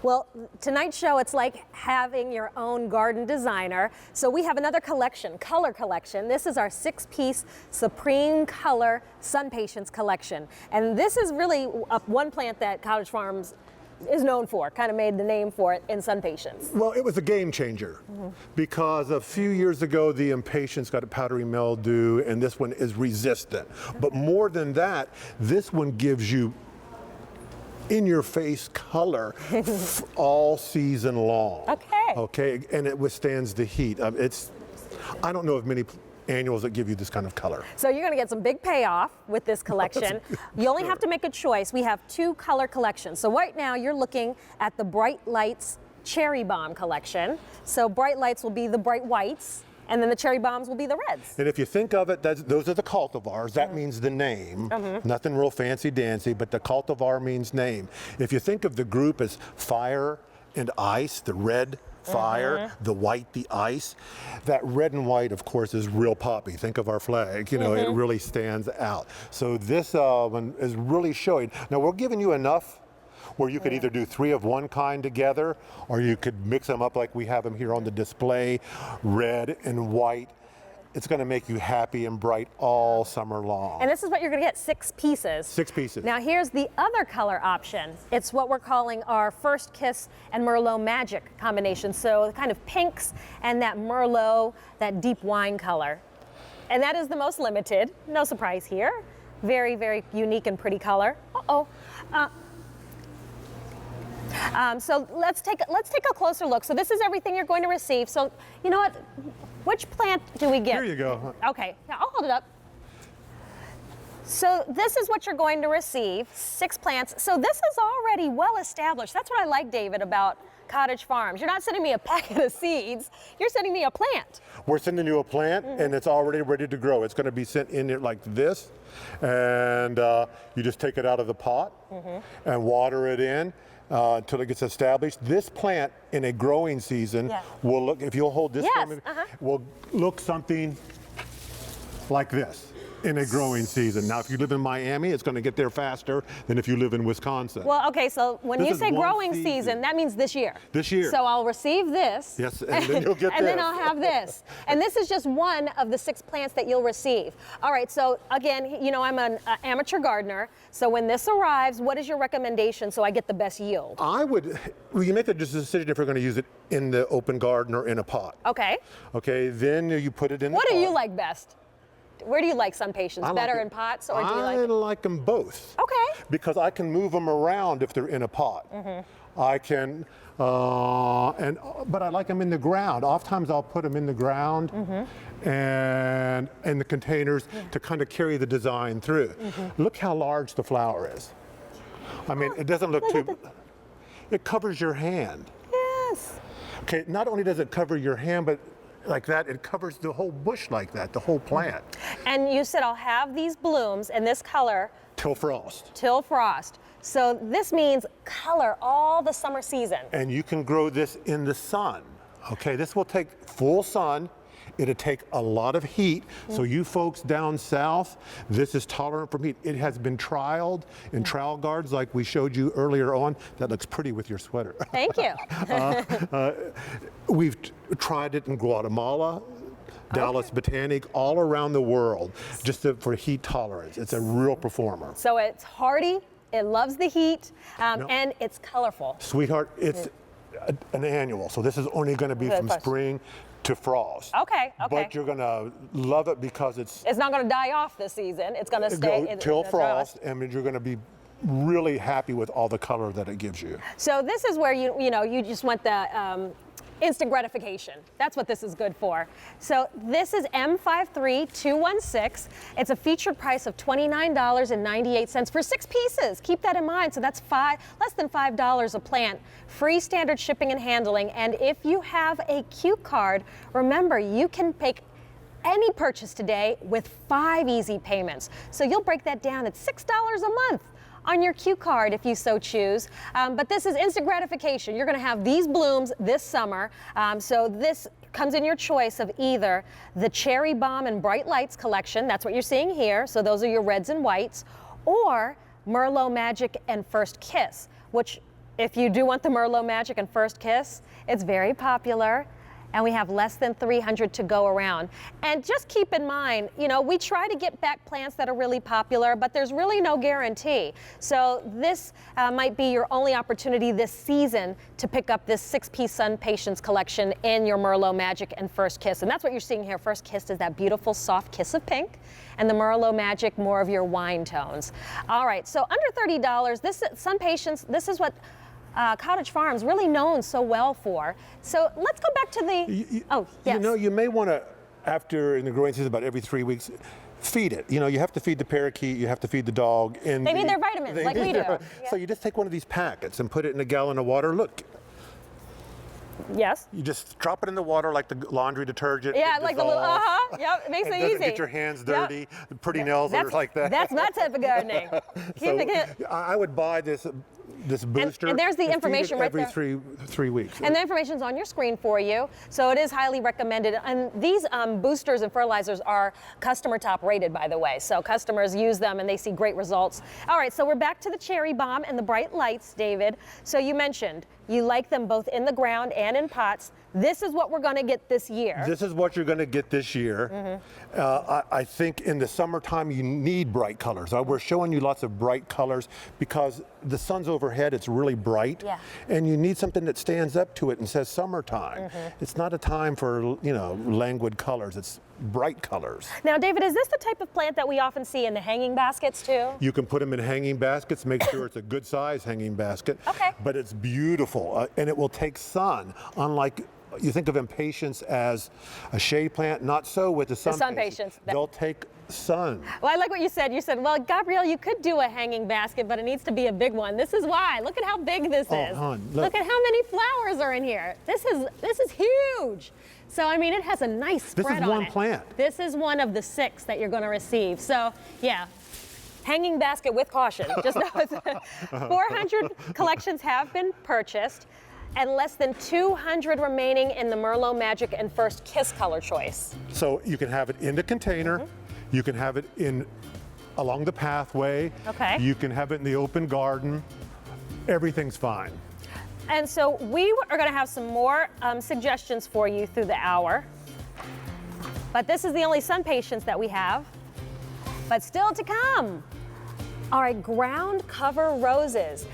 Well, tonight's show, it's like having your own garden designer. So we have another collection, color collection. This is our 6-piece Supreme Color SunPatiens collection. And this is really one plant that Cottage Farms is known for, kind of made the name for it in SunPatiens. Well, it was a game changer because a few years ago the impatiens got a powdery mildew, and this one is resistant. But more than that, this one gives you in-your-face color all season long. Okay. Okay, and it withstands the heat. I don't know of many annuals that give you this kind of color. So you're going to get some big payoff with this collection. You only have to make a choice. We have 2 color collections. So right now you're looking at the Bright Lights Cherry Bomb collection. So Bright Lights will be the bright whites, and then the cherry bombs will be the reds. And if you think of it, those are the cultivars. That means the name. Nothing real fancy-dancy, but the cultivar means name. If you think of the group as fire and ice, the red fire, the white, the ice. That red and white, of course, is real poppy. Think of our flag, you know, it really stands out. So this one is really showing. Now we're giving you enough where you could either do 3 of one kind together, or you could mix them up like we have them here on the display, red and white. It's going to make you happy and bright all summer long. And this is what you're going to get, 6 pieces. 6 pieces. Now here's the other color option. It's what we're calling our First Kiss and Merlot Magic combination. So kind of pinks and that Merlot, that deep wine color. And that is the most limited. No surprise here. Very, very unique and pretty color. So let's take a closer look. So this is everything you're going to receive. So you know what? Which plant do we get? Here you go. Okay, now I'll hold it up. So this is what you're going to receive, 6 plants. So this is already well established. That's what I like, David, about Cottage Farms. You're not sending me a packet of seeds, you're sending me a plant. We're sending you a plant and it's already ready to grow. It's going to be sent in there like this, and you just take it out of the pot and water it in until it gets established. This plant in a growing season will look, if you'll hold this for me, will look something like this in a growing season. Now, if you live in Miami, it's going to get there faster than if you live in Wisconsin. Well, okay, so when you say growing season, that means this year. This year. So I'll receive this. Yes, and then you'll get and then I'll have this. And this is just one of the 6 plants that you'll receive. All right, so again, you know, I'm an amateur gardener. So when this arrives, what is your recommendation so I get the best yield? You make a decision if you're going to use it in the open garden or in a pot. Okay. Okay, then you put it in the pot. What do you like best? Where do you like SunPatiens? Better in pots, or do you like? I like them both. Okay. Because I can move them around if they're in a pot. I can, but I like them in the ground. Oftentimes I'll put them in the ground and in the containers to kind of carry the design through. Look how large the flower is. I mean, it doesn't look too. It covers your hand. Yes. Okay. Not only does it cover your hand, but like that, it covers the whole bush like that, the whole plant. And you said I'll have these blooms in this color till frost. Till frost. So this means color all the summer season. And you can grow this in the sun. Okay, this will take full sun. It'll take a lot of heat. So you folks down south, this is tolerant from heat. It has been trialed in trowel gardens like we showed you earlier on. That looks pretty with your sweater. Thank you. We've tried it in Guatemala, Dallas Botanic, all around the world, just for heat tolerance. It's a real performer. So it's hardy, it loves the heat, and it's colorful. Sweetheart, it's an annual. So this is only going to be from spring to frost. Okay, okay. But you're going to love it because it's not going to die off this season. It's going to stay till frost, and you're going to be really happy with all the color that it gives you. So this is where you just want the instant gratification. That's what this is good for. So this is M53216. It's a featured price of $29.98 for 6 pieces. Keep that in mind. So that's less than $5 a plant. Free standard shipping and handling. And if you have a Q card, remember you can make any purchase today with 5 easy payments. So you'll break that down at $6 a month on your Q card if you so choose. But this is instant gratification. You're going to have these blooms this summer. So this comes in your choice of either the Cherry Bomb and Bright Lights collection. That's what you're seeing here. So those are your reds and whites. Or Merlot Magic and First Kiss, which If you do want the Merlot Magic and First Kiss, it's very popular. And we have less than 300 to go around. And just keep in mind, you know, we try to get back plants that are really popular, but there's really no guarantee. So this might be your only opportunity this season to pick up this 6-piece SunPatiens collection in your Merlot Magic and First Kiss. And that's what you're seeing here. First Kiss is that beautiful soft kiss of pink, and the Merlot Magic more of your wine tones. All right, so under $30, this SunPatiens, this is what Cottage Farms really known so well for. So let's go back to the, oh, yes. You know, you may want to, after in the growing season, about every 3 weeks, feed it. You know, you have to feed the parakeet, you have to feed the dog. And they need their vitamins like we do. So you just take one of these packets and put it in a gallon of water. Look. Yes. You just drop it in the water like the laundry detergent. Yeah, like the little, yep, it makes it easy. Doesn't get your hands dirty. Yep. The pretty nails are like that. That's my type of gardening. So I would buy this booster. And there's the information right there. Every three weeks. And the information's on your screen for you. So it is highly recommended. And these boosters and fertilizers are customer top rated, by the way. So customers use them and they see great results. All right, so we're back to the cherry bomb and the bright lights, David. So you mentioned you like them both in the ground and in pots. This is what we're going to get this year. This is what you're going to get this year. I think in the summertime you need bright colors. We're showing you lots of bright colors because the sun's overhead, it's really bright. Yeah. And you need something that stands up to it and says summertime. It's not a time for, you know, languid colors. It's bright colors. Now, David, is this the type of plant that we often see in the hanging baskets too? You can put them in hanging baskets. Make sure it's a good size hanging basket. Okay. But it's beautiful and it will take sun, unlike you think of impatiens as a shade plant, not so with the SunPatiens. They'll take sun. Well, I like what you said. You said, well, Gabrielle, you could do a hanging basket, but it needs to be a big one. This is why. Look at how big this is. Hon, look at how many flowers are in here. This is huge. So, I mean, it has a nice spread on it. This is one plant. This is one of the 6 that you're going to receive. So, yeah. Hanging basket with caution. Just know it's 400 collections have been purchased, and less than 200 remaining in the Merlot Magic and First Kiss color choice. So you can have it in the container, you can have it along the pathway, you can have it in the open garden, everything's fine. And so we are going to have some more suggestions for you through the hour, but this is the only SunPatiens that we have, but still to come. All right, ground cover roses.